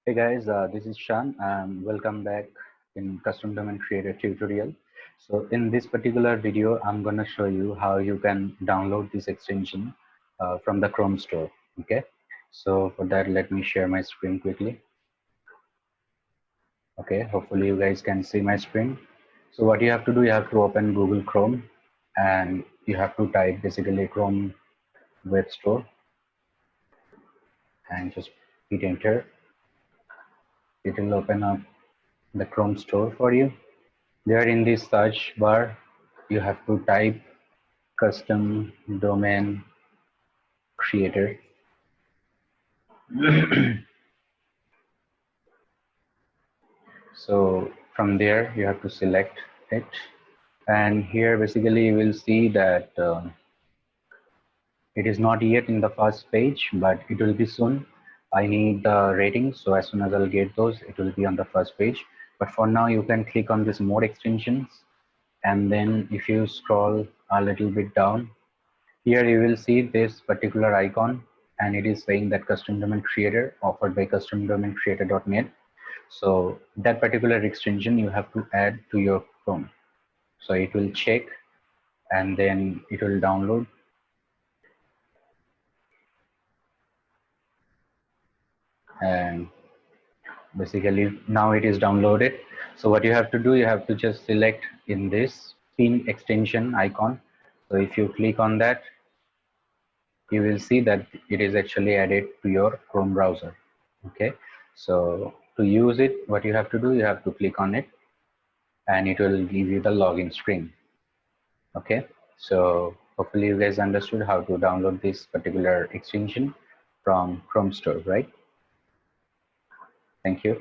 Hey guys, this is Shan and welcome back in Custom Domain Creator tutorial. So in this particular video, I'm going to show you how you can download this extension from the Chrome store. Okay, so for that, let me share my screen quickly. Okay, hopefully you guys can see my screen. So what you have to do, you have to open Google Chrome and you have to type basically Chrome Web Store and just hit enter. It will open up the Chrome store for you. There in the search bar, you have to type custom domain creator. So from there, you have to select it. And here, basically, you will see that it is not yet in the first page, but it will be soon. I need the ratings, so as soon as I'll get those, it will be on the first page. But for now, you can click on this more extensions. And then if you scroll a little bit down, here you will see this particular icon and it is saying that custom domain creator offered by customdomaincreator.net. So that particular extension you have to add to your Chrome. So it will check and then it will download. And basically now it is downloaded. So what you have to do, you have to just select in this pin extension icon. So if you click on that, you will see that it is actually added to your Chrome browser. Okay, so to use it, what you have to do, you have to click on it and it will give you the login screen. Okay, so hopefully you guys understood how to download this particular extension from Chrome store, right? Thank you.